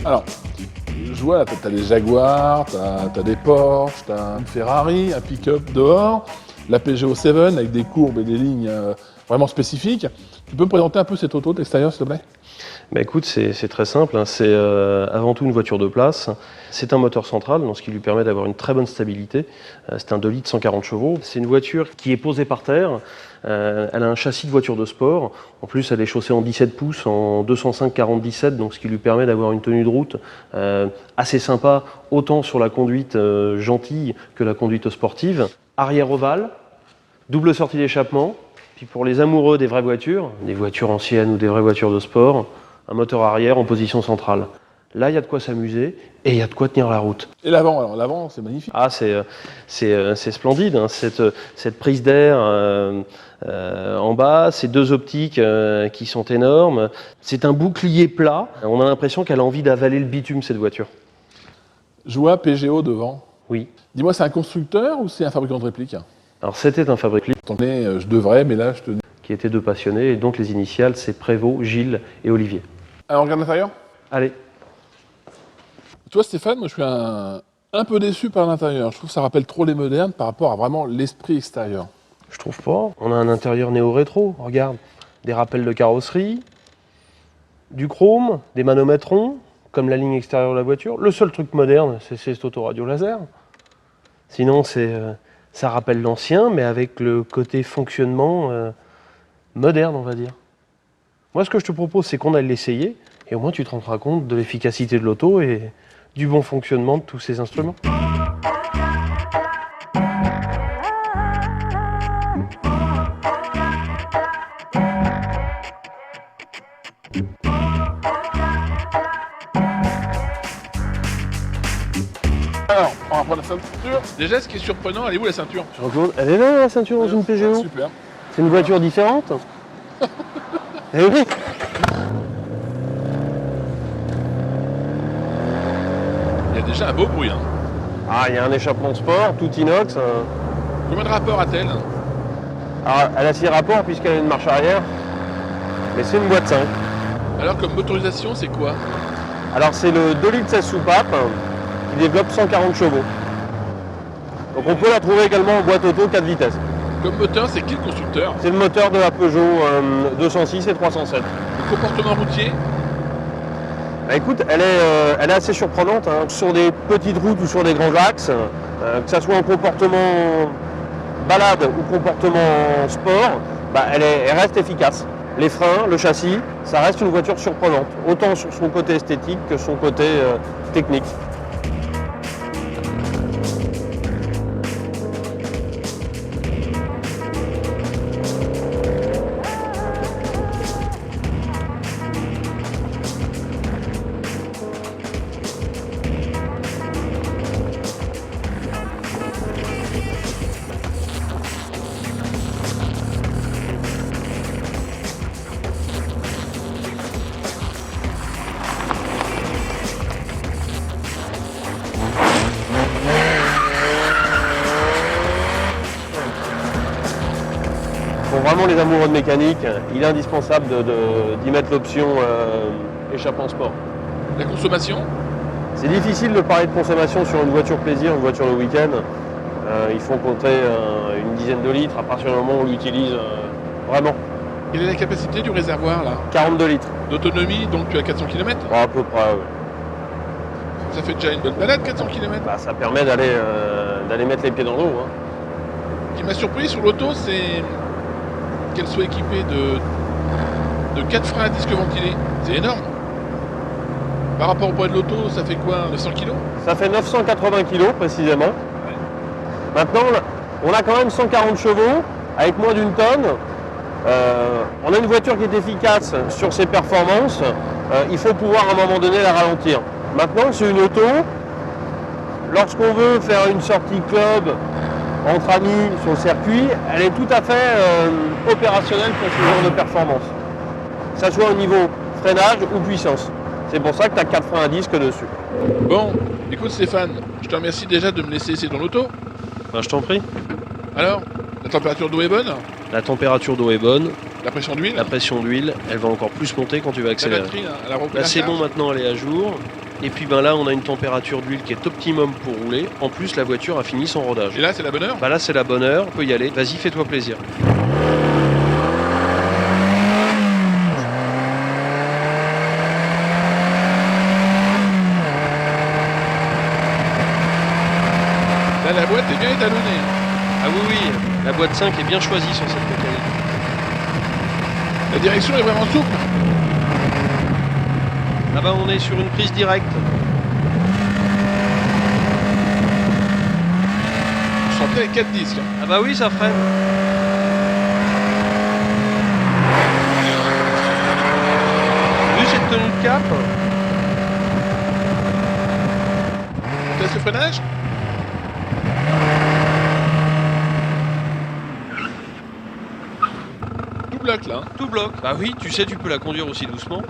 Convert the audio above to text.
Alors, je vois, t'as des Jaguars, t'as des Porsche, t'as une Ferrari, un pick-up dehors, la Peugeot 7 avec des courbes et des lignes vraiment spécifiques. Tu peux me présenter un peu cette auto de l'extérieur, s'il te plaît? Bah écoute, c'est très simple, hein. C'est avant tout une voiture de place. C'est un moteur central, donc ce qui lui permet d'avoir une très bonne stabilité. C'est un 2 litres 140 chevaux. C'est une voiture qui est posée par terre. Elle a un châssis de voiture de sport. En plus, elle est chaussée en 17 pouces, en 205/47, donc ce qui lui permet d'avoir une tenue de route assez sympa, autant sur la conduite gentille que la conduite sportive. Arrière ovale, double sortie d'échappement. Puis pour les amoureux des vraies voitures, des voitures anciennes ou des vraies voitures de sport, un moteur arrière en position centrale. Là, il y a de quoi s'amuser et il y a de quoi tenir la route. Et l'avant, alors l'avant, c'est magnifique. Ah, c'est splendide, hein, cette prise d'air en bas, ces deux optiques qui sont énormes. C'est un bouclier plat. On a l'impression qu'elle a envie d'avaler le bitume, cette voiture. Je vois PGO devant. Oui. Dis-moi, c'est un constructeur ou c'est un fabricant de répliques? Alors, c'était un fabricant Je devrais, mais là, je te... qui était deux passionnés, et donc les initiales, c'est Prévost, Gilles et Olivier. Alors, on regarde l'intérieur? Allez. Tu vois, Stéphane, moi, je suis un peu déçu par l'intérieur. Je trouve que ça rappelle trop les modernes par rapport à vraiment l'esprit extérieur. Je trouve pas. On a un intérieur néo-rétro, regarde. Des rappels de carrosserie, du chrome, des manomètres ronds, comme la ligne extérieure de la voiture. Le seul truc moderne, c'est cet autoradio laser. Sinon, ça rappelle l'ancien, mais avec le côté fonctionnement moderne, on va dire. Moi, ce que je te propose, c'est qu'on aille l'essayer, et au moins tu te rendras compte de l'efficacité de l'auto et du bon fonctionnement de tous ces instruments. Alors, on va prendre la ceinture. Déjà, ce qui est surprenant, elle est où la ceinture? Jean-Claude, elle est là, la ceinture dans une PGO? Super. C'est une voiture différente? Eh oui. Il y a déjà un beau bruit. Hein. Ah, il y a un échappement sport, tout inox. Combien de rapports a-t-elle? Alors, elle a 6 rapports puisqu'elle a une marche arrière, mais c'est une boîte 5. Alors, comme motorisation, c'est quoi? Alors, c'est le 2 litres 16 soupapes qui développe 140 chevaux. Donc, on peut la trouver également en boîte auto 4 vitesses. Comme moteur, c'est quel constructeur? C'est le moteur de la Peugeot 206 et 307. Le comportement routier? Bah, écoute, elle est assez surprenante, hein. Sur des petites routes ou sur des grands axes, que ce soit en comportement balade ou comportement sport, bah, elle reste efficace. Les freins, le châssis, ça reste une voiture surprenante, autant sur son côté esthétique que son côté technique. Pour vraiment les amoureux de mécanique, il est indispensable d'y mettre l'option échappement sport. La consommation? C'est difficile de parler de consommation sur une voiture plaisir, une voiture de week-end. Il faut compter une dizaine de litres à partir du moment où on l'utilise vraiment. Quelle est la capacité du réservoir là? 42 litres. D'autonomie, donc tu as 400 km? Bon, à peu près, ouais. Ça fait déjà une bonne balade, 400 km. Bah, ça permet d'aller mettre les pieds dans l'eau. Hein. Ce qui m'a surpris sur l'auto, c'est qu'elle soit équipée de 4 freins à disque ventilés. C'est énorme. Par rapport au poids de l'auto, ça fait quoi, 900 kg? Ça fait 980 kg précisément. Ouais. Maintenant, on a quand même 140 chevaux avec moins d'une tonne. On a une voiture qui est efficace sur ses performances. Il faut pouvoir à un moment donné la ralentir. Maintenant, c'est une auto. Lorsqu'on veut faire une sortie club entre amis sur le circuit, elle est tout à fait opérationnelle pour ce genre de performance. Que ce soit au niveau freinage ou puissance. C'est pour ça que tu as 4 freins à disque dessus. Bon, écoute Stéphane, je te remercie déjà de me laisser essayer ton auto. Ben, je t'en prie. Alors, la température d'eau est bonne? La température d'eau est bonne. La pression d'huile? La pression d'huile, elle va encore plus monter quand tu vas La accélérer. batterie, elle a repris Là, la c'est charge? bon, maintenant elle est à jour. Et puis ben là, on a une température d'huile qui est optimum pour rouler. En plus, la voiture a fini son rodage. Et là, c'est la bonne heure? Bah là, c'est la bonne heure, on peut y aller. Vas-y, fais-toi plaisir. Là, la boîte est bien étalonnée. Ah oui, oui, la boîte 5 est bien choisie sur cette mécanique. La direction est vraiment souple. Ah bah on est sur une prise directe. Je sentais avec 4 disques. Hein. Ah bah oui, ça freine. Vu cette tenue de cap, On teste le freinage? Tout bloque là. Hein. tout bloque. Bah oui, tu sais, tu peux la conduire aussi doucement.